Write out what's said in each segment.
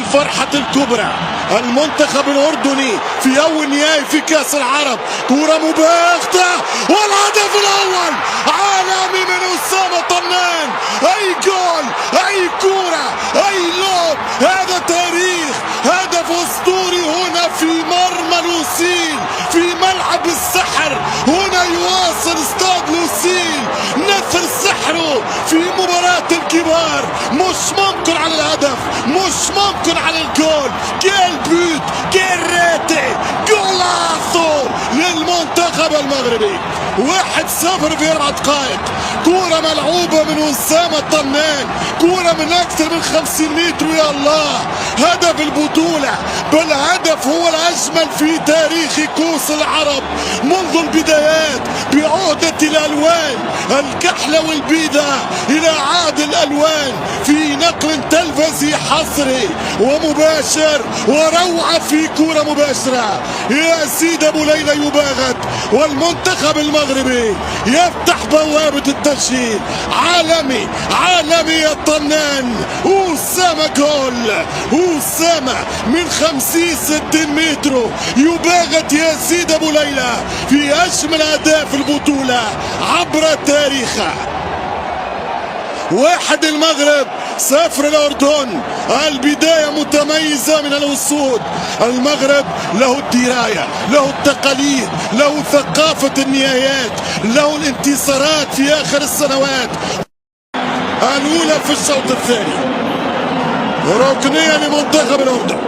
الفرحة الكبرى. المنتخب الأردني في أول نهائي في كأس العرب، كرة مباغتة والهدف الأول عالمي من أسامة طنان. أي جول، أي كرة، أي لوب، هذا تاريخ، هدف أسطوري هنا في مرمى لوسيل، في ملعب السحر. هنا يواصل استاد لوسيل نثر سحره في مباراة الكبار. مش ممكن على الهدف، مش ممكن على الجول. كيل بوت، كيل ريتي، جولاسو للمنتخب المغربي. 1-0 في 4 دقائق. كرة ملعوبة من أسامة طنان، كرة من أكثر من 50 متر. يا الله، هدف البطولة، بل هدف هو الأجمل في تاريخ كؤوس العرب منذ البدايات، بعودة الألوان الكحلة والبيضة إلى عاد الألوان، في نقل تلفزي حصري ومباشر وروعة في كرة مباشرة. يا سيد أبو ليلى يباغت، والمنتخب المغربي يفتح بوابة التسجيل. عالمي، عالمي يا طنان. أسامة جول، أسامة من 50-60 متر يباغت يا سيد أبو ليلى في أجمل أهداف البطولة عبر تاريخها. 1 المغرب، 0 الأردن. البداية متميزة من الأسود. المغرب له الدراية، له التقاليد، له ثقافة النهايات، له الانتصارات في آخر السنوات. الأولى في الشوط الثاني، ركنية لمنتخب الأردن.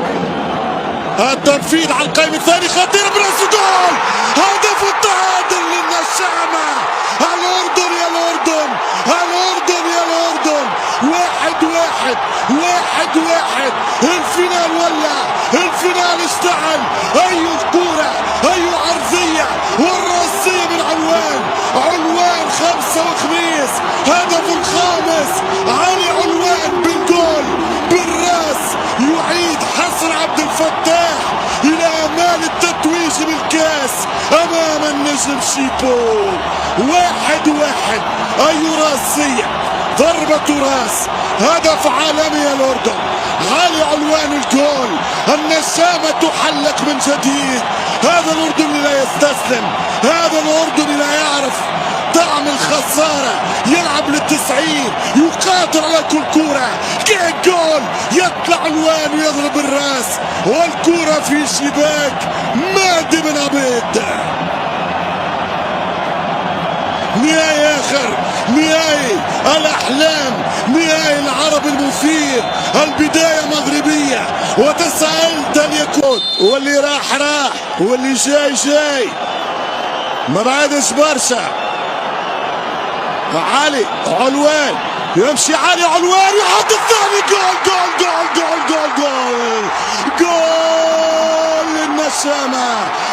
التنفيذ على القائم الثاني خطير براس جول، هدف التعادل للنشامة. الأردن يا الأردن، الأردن يا الأردن. 1-1، 1-1. الفينال ولع، الفينال اشتعل. أي كورة، أي عرضية، والرأسية من علوان، علوان 5 وخميس. هدف الخامس علي علوان بالجول بالراس، يعيد حسن عبد الفتاح إلى آمال التتويج بالكاس أمام النجم شيبو. 1-1. أي راسية، ضربة راس، هدف عالمي يا الأردن. علي علوان الجول. النشامة تحلق من جديد. هذا الأردن لا يستسلم، هذا الأردن لا يعرف طعم الخسارة. يلعب لل90، يقاتل على كل كرة. كيك جول، يطلع علوان ويضرب الراس، والكرة في شباك مادي بن عبيد. نهائي آخر، نهائي الأحلام، نهائي العرب المثير. البداية مغربية وتسألت أن يكون، واللي راح راح واللي جاي جاي، ما بعدش برشا. علي علوان، يمشي علي علوان، يحط الثاني. جول جول جول جول جول جول جول للنشامة.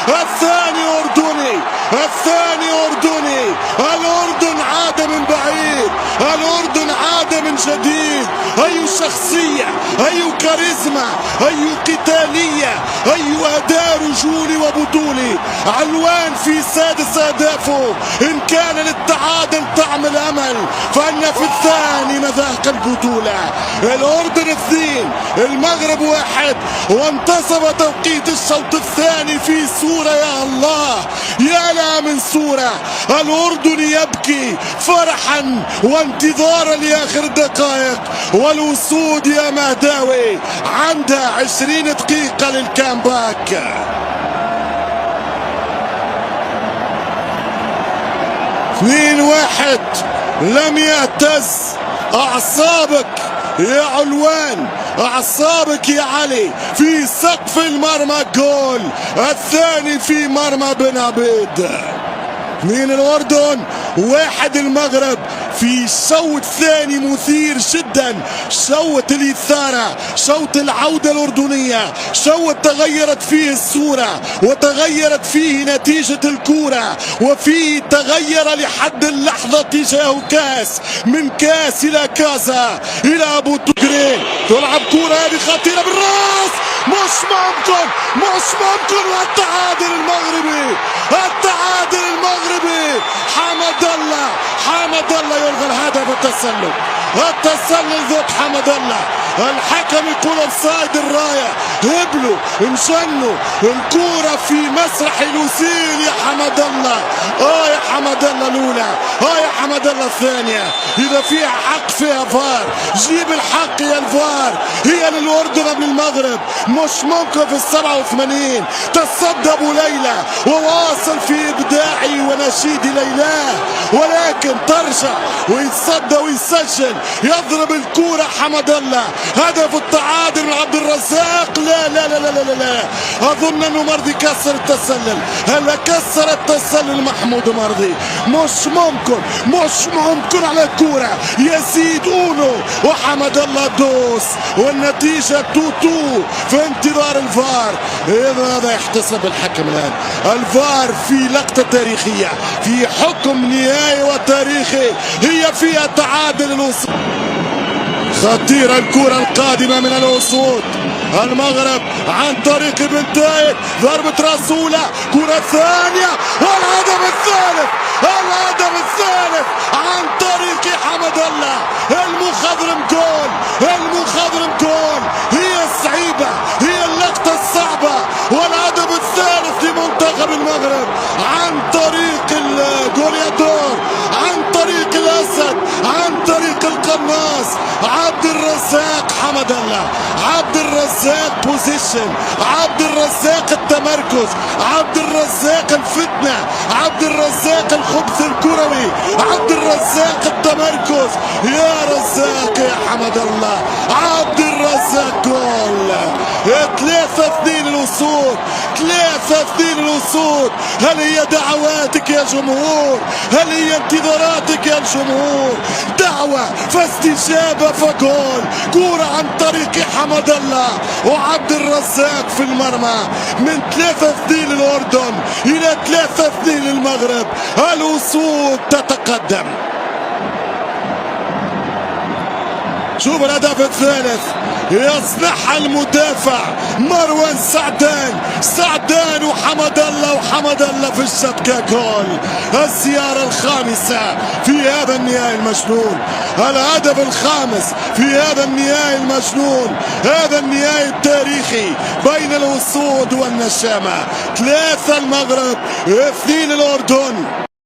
الثاني أردني، الثاني أردني. الأردن عاد من بعيد، الأردن عاد من جديد. أي شخصية، أي كاريزما، أي قتالية، أي أداء رجولي وبطولي. علوان في 6 أهدافه. إن كان للتعادل طعم الأمل، فإن في الثاني مذاق البطولة. الأردن 2 المغرب 1. وانتصف توقيت الشوط الثاني في صورة، يا الله يا لا من صورة. الأردن يبكي فرحا وانتظارا لآخر دقائق، والأسود يا مهداوي عندها 20 دقيقة للكامباك. 2-1. لم يهتز أعصابك يا علوان، أعصابك يا علي في سقف المرمى. جول الثاني في مرمى بن عبيد. 2 الأردن، 1 المغرب. في الشوط الثاني مثير جدا، شوط الإثارة، شوط العودة الأردنية، شوط تغيرت فيه الصورة وتغيرت فيه نتيجة الكرة، وفيه تغير لحد اللحظة تجاه كاس، من كاس إلى كازا إلى أبو تجري. تلعب كرة هذه خطيرة بالراس، مش مش ممكن والتعادل المغربي، التعادل المغربي. حمد الله يلغي الهدف. التسلل ضد حمد الله. الحكم يقول اوفسايد الرايه. هبلوا انجنوا الكوره في مسرح الوسيل يا حمد الله. يا حمد الله الاولى، يا حمد الله الثانيه. اذا فيها حق فيها فار، جيب الحق يا الفار. هي للاردن قبل المغرب. مش ممكن في ال87 تصدى ابو ليلى وواصل في ابداعي ونشيد ليلاه، ولكن ترجع ويتصدى ويسجل. يضرب الكوره حمد الله. هدف التعادل من عبد الرزاق. لا لا لا لا لا لا، اظن انه مرضي كسر التسلل. هلا كسر التسلل محمود مرضي. مش ممكن على الكوره. يزيد اونو وحمد الله دوس، والنتيجه 2-2 في انتظار الفار. اذا هذا يحتسب الحكم الان. الفار في لقطه تاريخيه، في حكم نهائي وتاريخي، هي فيها تعادل الوصول. خطيرة الكرة القادمة من الأسود المغرب عن طريق بن تايب. ضربة رسولة، كرة ثانية والهدف الثالث عن طريق حمد الله. المخضرم جول. هي الصعيبة، هي اللقطة الصعبة، والهدف الثالث لمنتخب المغرب عن طريق الجوليادور، عن طريق الأسد، عن طريق القناص عبد الرزاق. حمد الله، عبد الرزاق بوزيشن، عبد الرزاق التمركز، عبد الرزاق الفتنة، عبد الرزاق الخبث الكروي، عبد الرزاق التمركز. يا رزاق يا حمد الله. عبد الرزاق جول. 3-2 الأسود، 3-2 الأسود. هل هي دعواتك يا جمهور؟ هل هي انتظاراتك يا الجمهور؟ دعوة فاستجابة فجول. كورة عن طريق حمد الله وعبد الرزاق في المرمى. من 3-2 للأردن إلى 3-2 للمغرب. الأسود تتقدم. شوف الهدف الثالث يصنعها المدافع مروان سعدان وحمد الله في الشبكة. جول. الزيارة الخامسة في هذا النهائي المجنون، الهدف الخامس في هذا النهائي المجنون، هذا النهائي التاريخي بين الأسود والنشامة. 3 المغرب، 2 الأردن.